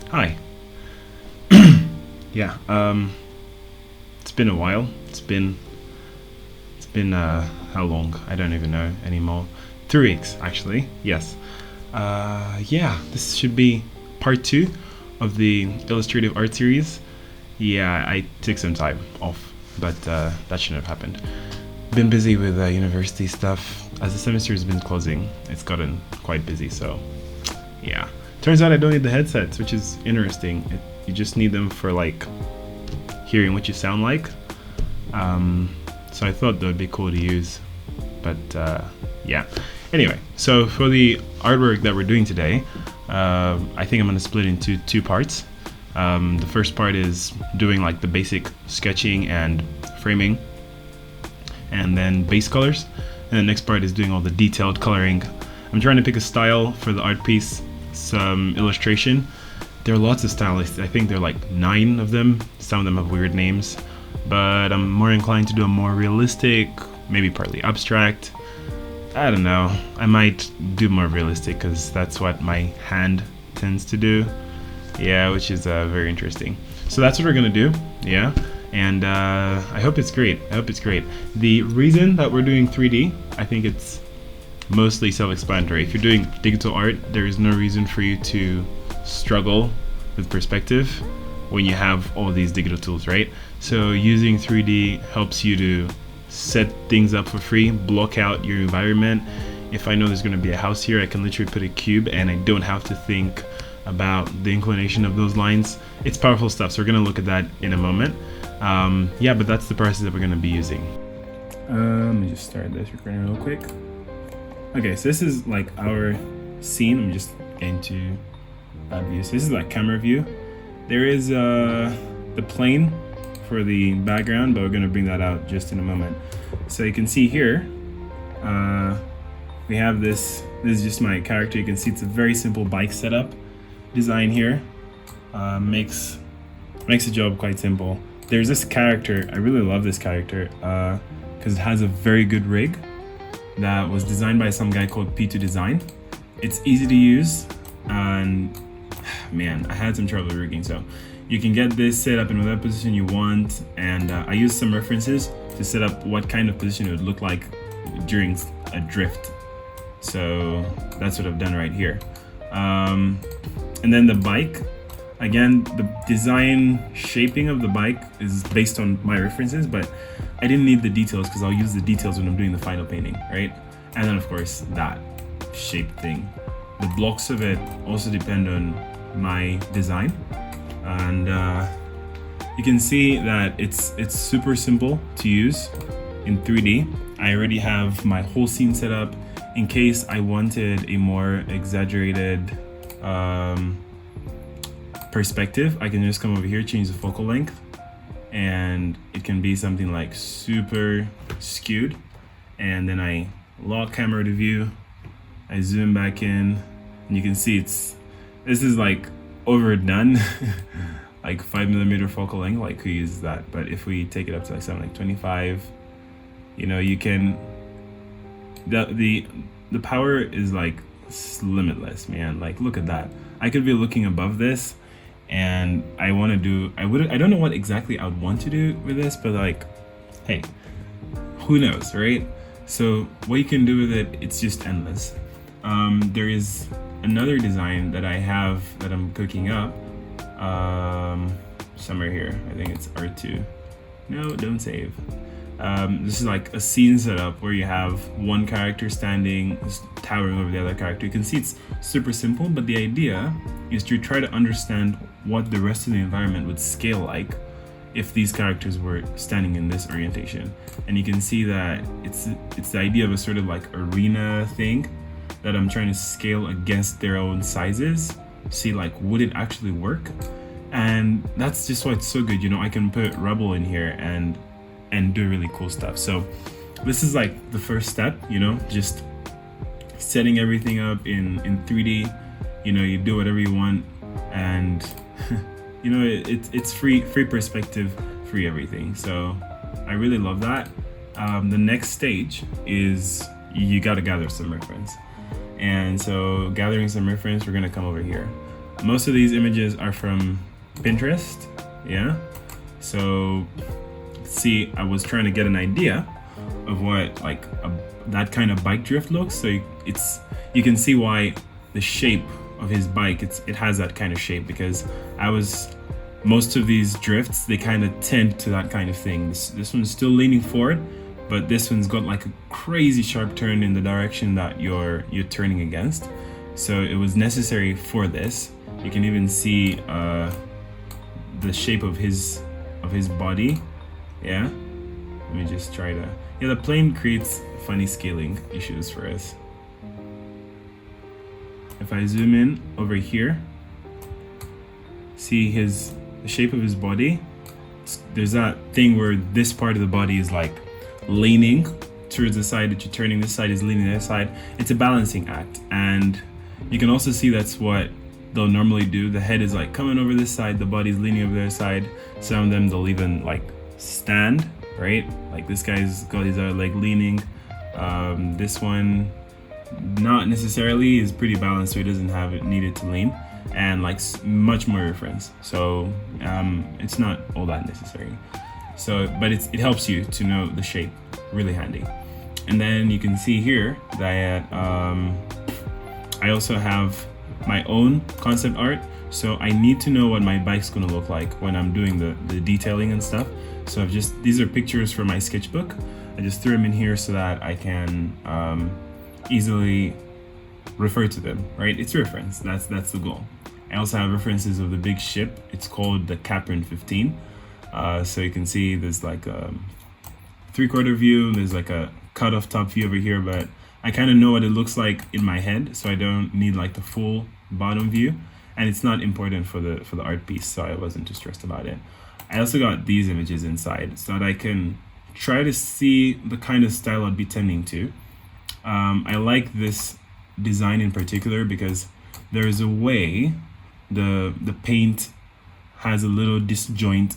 Hi. Yeah, it's been a while. It's been how long? I don't even know anymore. 3 weeks actually. Yes. Yeah, this should be part 2 of the Illustrative art series. Yeah, I took some time off, but that shouldn't have happened. Been busy with university stuff. As the semester has been closing, it's gotten quite busy, so yeah. Turns out I don't need the headsets, which is interesting. You just need them for like hearing what you sound like. So I thought that would be cool to use, but yeah. Anyway, so for the artwork that we're doing today, I think I'm gonna split into 2 parts. The first part is doing like the basic sketching and framing, and then base colors. And the next part is doing all the detailed coloring. I'm trying to pick a style for the art piece, some illustration. There are lots of stylists. I think there are like 9 of them. Some of them have weird names, but I'm more inclined to do a more realistic, maybe partly abstract. I don't know. I might do more realistic because that's what my hand tends to do. Yeah, which is very interesting. So that's what we're gonna do. Yeah. And I hope it's great. The reason that we're doing 3D, I think it's mostly self-explanatory. If you're doing digital art, there is no reason for you to struggle with perspective when you have all these digital tools, right? So using 3D helps you to set things up for free, block out your environment. If I know there's going to be a house here, I can literally put a cube and I don't have to think about the inclination of those lines. It's powerful stuff, so we're going to look at that in a moment. Yeah, but that's the process that we're going to be using. Let me just start this recording real quick. Okay, so this is like our scene. I'm just into that view. So this is like camera view. There is the plane for the background, but we're gonna bring that out just in a moment. So you can see here, we have this. This is just my character. You can see it's a very simple bike setup design here. Makes the job quite simple. There's this character. I really love this character because it has a very good rig that was designed by some guy called P2 Design. It's easy to use, and man, I had some trouble rigging. So you can get this set up in whatever position you want, and I used some references to set up what kind of position it would look like during a drift. So that's what I've done right here. And then the bike, again, the design shaping of the bike is based on my references, but I didn't need the details because I'll use the details when I'm doing the final painting, right? And then of course that shape thing. The blocks of it also depend on my design, and you can see that it's super simple to use in 3D. I already have my whole scene set up in case I wanted a more exaggerated perspective. I can just come over here, change the focal length, and it can be something like super skewed, and then I lock camera to view, I zoom back in, and you can see this is like overdone. Like 5mm focal length, like who uses that? But if we take it up to like something like 25, you know, you can, the power is like limitless, man. Like look at that. I could be looking above this, and I don't know what exactly I would want to do with this, but like, hey, who knows, right? So what you can do with it, it's just endless. There is another design that I have that I'm cooking up somewhere here. I think it's R2. No, don't save. This is like a scene setup where you have one character standing, towering over the other character. You can see it's super simple, but the idea is to try to understand what the rest of the environment would scale like if these characters were standing in this orientation. And you can see that it's the idea of a sort of like arena thing that I'm trying to scale against their own sizes. See, like, would it actually work? And that's just why it's so good. You know, I can put Rebel in here and do really cool stuff. So this is like the first step, you know, just setting everything up in 3D. You know, you do whatever you want, and you know, it's free perspective, free everything. So I really love that. The next stage is you got to gather some reference. And so gathering some reference, we're gonna come over here. most of these images are from Pinterest. Yeah. So see, I was trying to get an idea of what like that kind of bike drift looks. So you can see why the shape of his bike it has that kind of shape, because most of these drifts, they kind of tend to that kind of thing. This one's still leaning forward, but this one's got like a crazy sharp turn in the direction that you're turning against. So it was necessary for this. You can even see the shape of his body. Yeah. Let me just try to. Yeah, the plane creates funny scaling issues for us. If I zoom in over here, see the shape of his body. There's that thing where this part of the body is like leaning towards the side that you're turning. This side is leaning the other side. It's a balancing act, and you can also see that's what they'll normally do. The head is like coming over this side, the body's leaning over the other side. Some of them they'll even like stand, right? Like this guy's got his other leg leaning. This one, not necessarily, is pretty balanced, so he doesn't have it needed to lean, and like much more reference. So it's not all that necessary. So, but it helps you to know the shape, really handy. And then you can see here that I also have my own concept art. So I need to know what my bike's gonna look like when I'm doing the detailing and stuff. So these are pictures from my sketchbook. I just threw them in here so that I can easily refer to them, right? It's reference, that's the goal. I also have references of the big ship. It's called the Capron 15. So you can see there's like a 3/4 view, there's like a cut off top view over here, but I kind of know what it looks like in my head, so I don't need like the full bottom view, and it's not important for the art piece, so I wasn't too stressed about it. I also got these images inside so that I can try to see the kind of style I'd be tending to. I like this design in particular because there's a way the paint has a little disjoint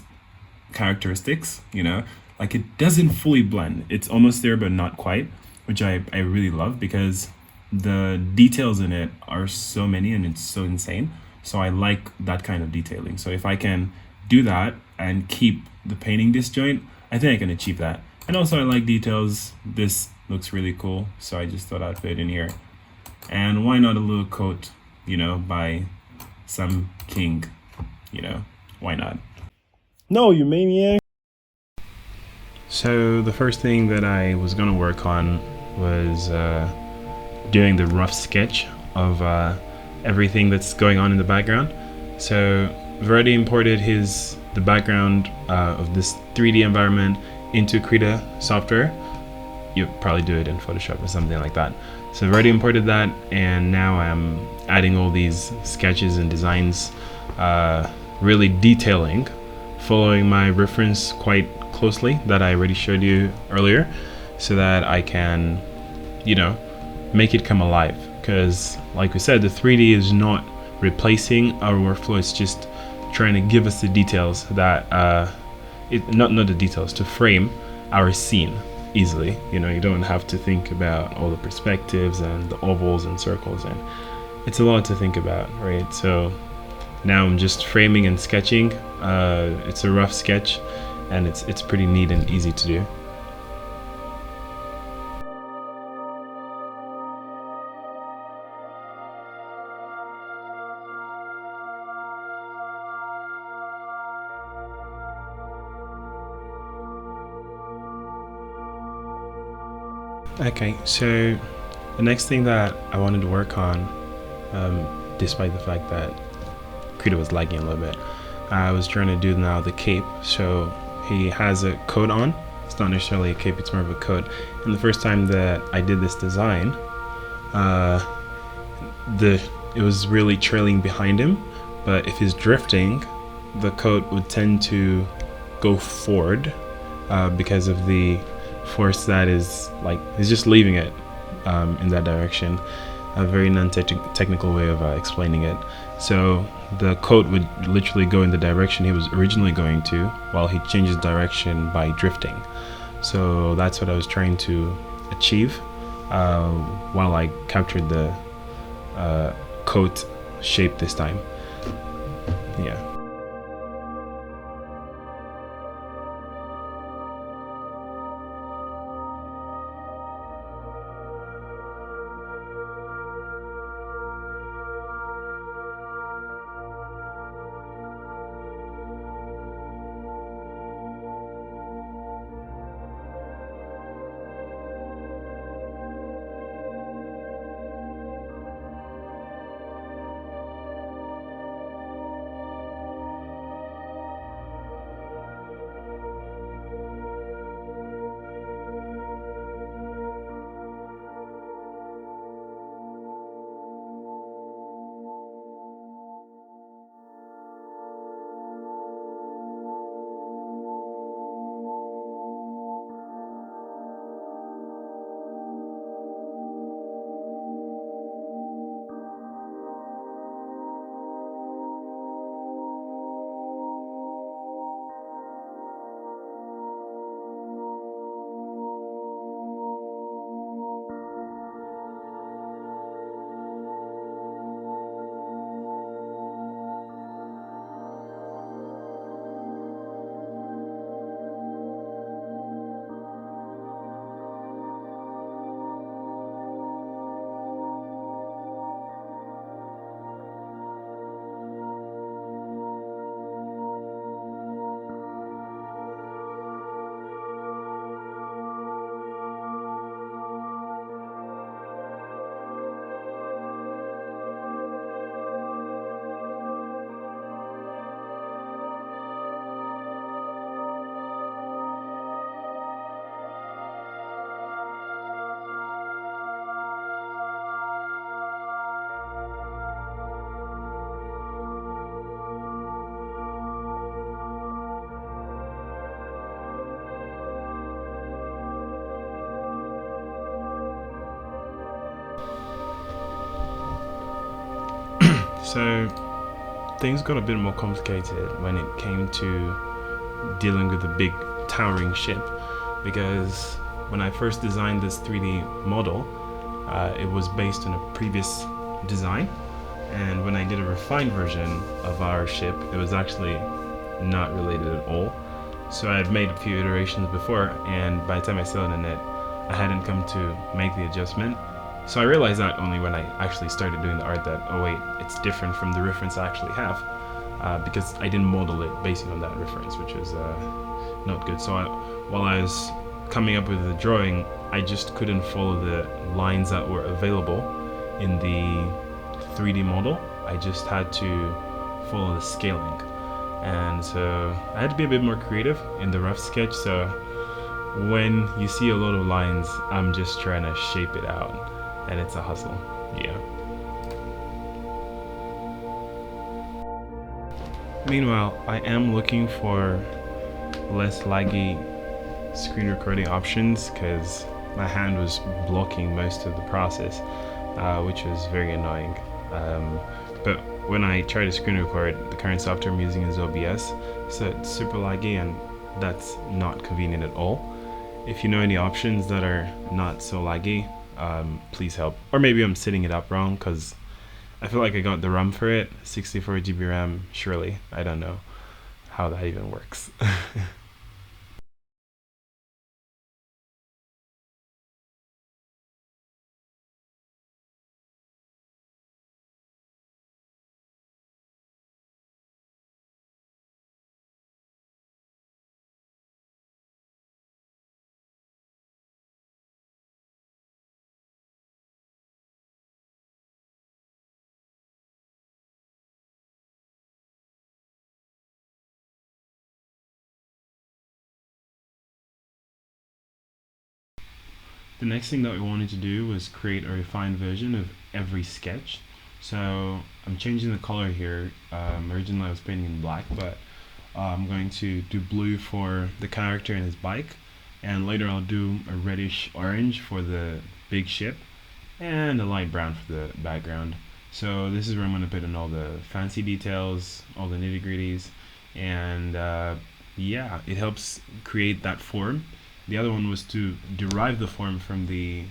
characteristics, you know, like it doesn't fully blend. It's almost there but not quite, which I really love because the details in it are so many and it's so insane. So I like that kind of detailing. So if I can do that and keep the painting disjoint, I think I can achieve that. And also I like details. This looks really cool, so I just thought I'd fit in here. And why not a little coat, you know, by some king, you know, why not? No, you maniac. So the first thing that I was gonna work on was doing the rough sketch of everything that's going on in the background. So I've already imported the background of this 3D environment into Krita software. You probably do it in Photoshop or something like that. So I've already imported that, and now I'm adding all these sketches and designs, really detailing, following my reference quite closely that I already showed you earlier, so that I can, you know, make it come alive. Because like we said, the 3D is not replacing our workflow, it's just trying to give us the details that not the details to frame our scene easily. You know, you don't have to think about all the perspectives and the ovals and circles, and it's a lot to think about, right? So now I'm just framing and sketching. It's a rough sketch, and it's pretty neat and easy to do. Okay, so the next thing that I wanted to work on, despite the fact that Krita was lagging a little bit, I was trying to do now the cape. So he has a coat on. It's not necessarily a cape, it's more of a coat. And the first time that I did this design, it was really trailing behind him, but if he's drifting, the coat would tend to go forward because of the force that is like, he's just leaving it in that direction. A very non-technical way of explaining it. So the coat would literally go in the direction he was originally going to, while he changes direction by drifting. So that's what I was trying to achieve while I captured the coat shape this time. Yeah. So things got a bit more complicated when it came to dealing with a big towering ship, because when I first designed this 3D model, it was based on a previous design, and when I did a refined version of our ship, it was actually not related at all. So I had made a few iterations before, and by the time I saw it in it, I hadn't come to make the adjustment. So I realized that only when I actually started doing the art, that, oh wait, it's different from the reference I actually have, because I didn't model it based on that reference, which was not good. So while I was coming up with the drawing, I just couldn't follow the lines that were available in the 3D model. I just had to follow the scaling. And so I had to be a bit more creative in the rough sketch. So when you see a lot of lines, I'm just trying to shape it out, and it's a hustle. Yeah. Meanwhile, I am looking for less laggy screen recording options, because my hand was blocking most of the process, which was very annoying. But when I try to screen record, the current software I'm using is OBS, so it's super laggy, and that's not convenient at all. If you know any options that are not so laggy, please help. Or maybe I'm setting it up wrong, because I feel like I got the RAM for it, 64 GB RAM, surely. I don't know how that even works. The next thing that we wanted to do was create a refined version of every sketch. So I'm changing the color here. Originally I was painting in black, but I'm going to do blue for the character and his bike, and later I'll do a reddish orange for the big ship, and a light brown for the background. So this is where I'm going to put in all the fancy details, all the nitty gritties, and yeah, it helps create that form. The other one was to derive the form from the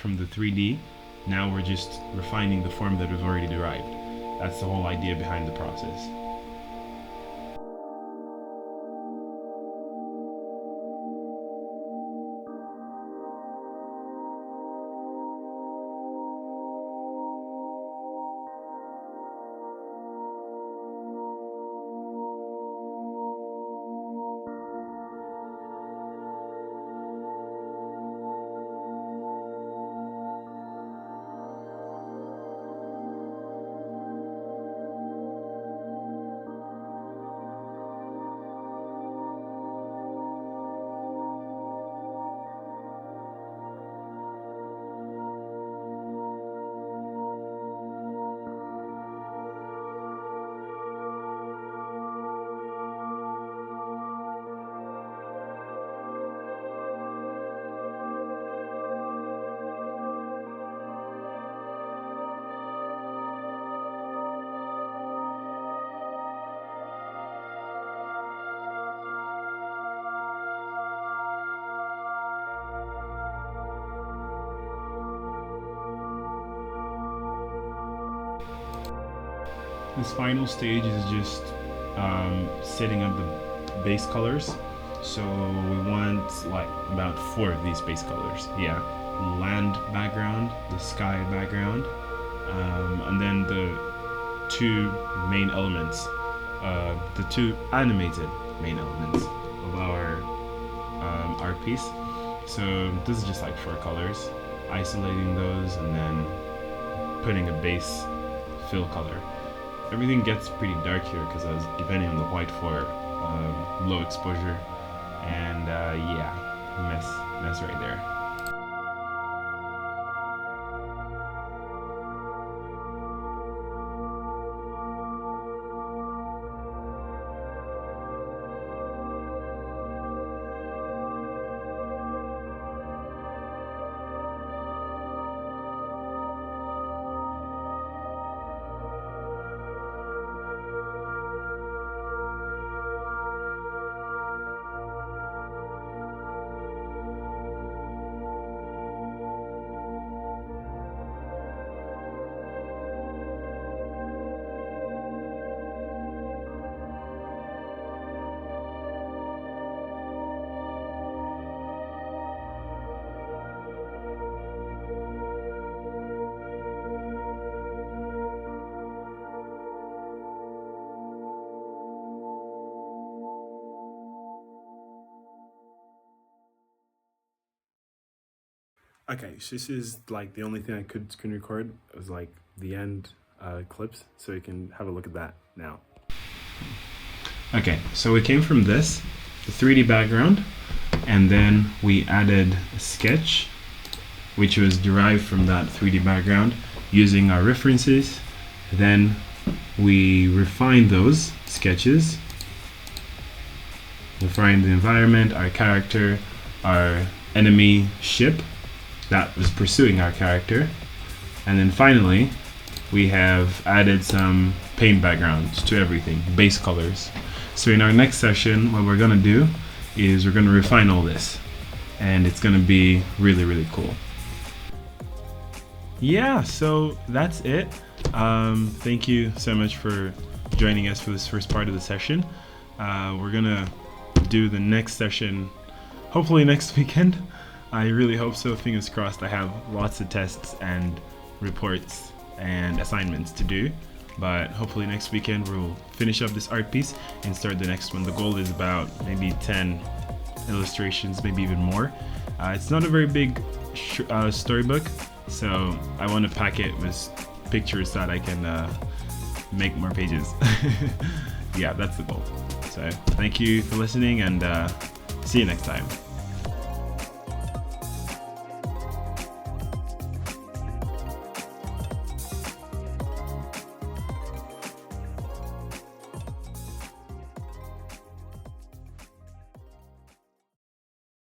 3D. Now we're just refining the form that we've already derived. That's the whole idea behind the process. This final stage is just setting up the base colors. So we want like about 4 of these base colors. Yeah, land background, the sky background, and then the 2 main elements, the 2 animated main elements of our art piece. So this is just like 4 colors, isolating those and then putting a base fill color. Everything gets pretty dark here because I was depending on the white for low exposure, and yeah, mess right there. Okay, so this is like the only thing I could screen record. It was like the end clips, so you can have a look at that now. Okay, so we came from this, the 3D background, and then we added a sketch, which was derived from that 3D background using our references. Then we refined those sketches, refined the environment, our character, our enemy ship that was pursuing our character, and then finally we have added some paint backgrounds to everything, base colors. So in our next session, what we're gonna do is we're gonna refine all this, and it's gonna be really cool. Yeah, so that's it. Thank you so much for joining us for this first part of the session. We're gonna do the next session hopefully next weekend. I really hope so. Fingers crossed. I have lots of tests and reports and assignments to do, but hopefully next weekend we'll finish up this art piece and start the next one. The goal is about maybe 10 illustrations, maybe even more. It's not a very big storybook, so I want to pack it with pictures so that I can make more pages. Yeah, that's the goal. So thank you for listening, and see you next time.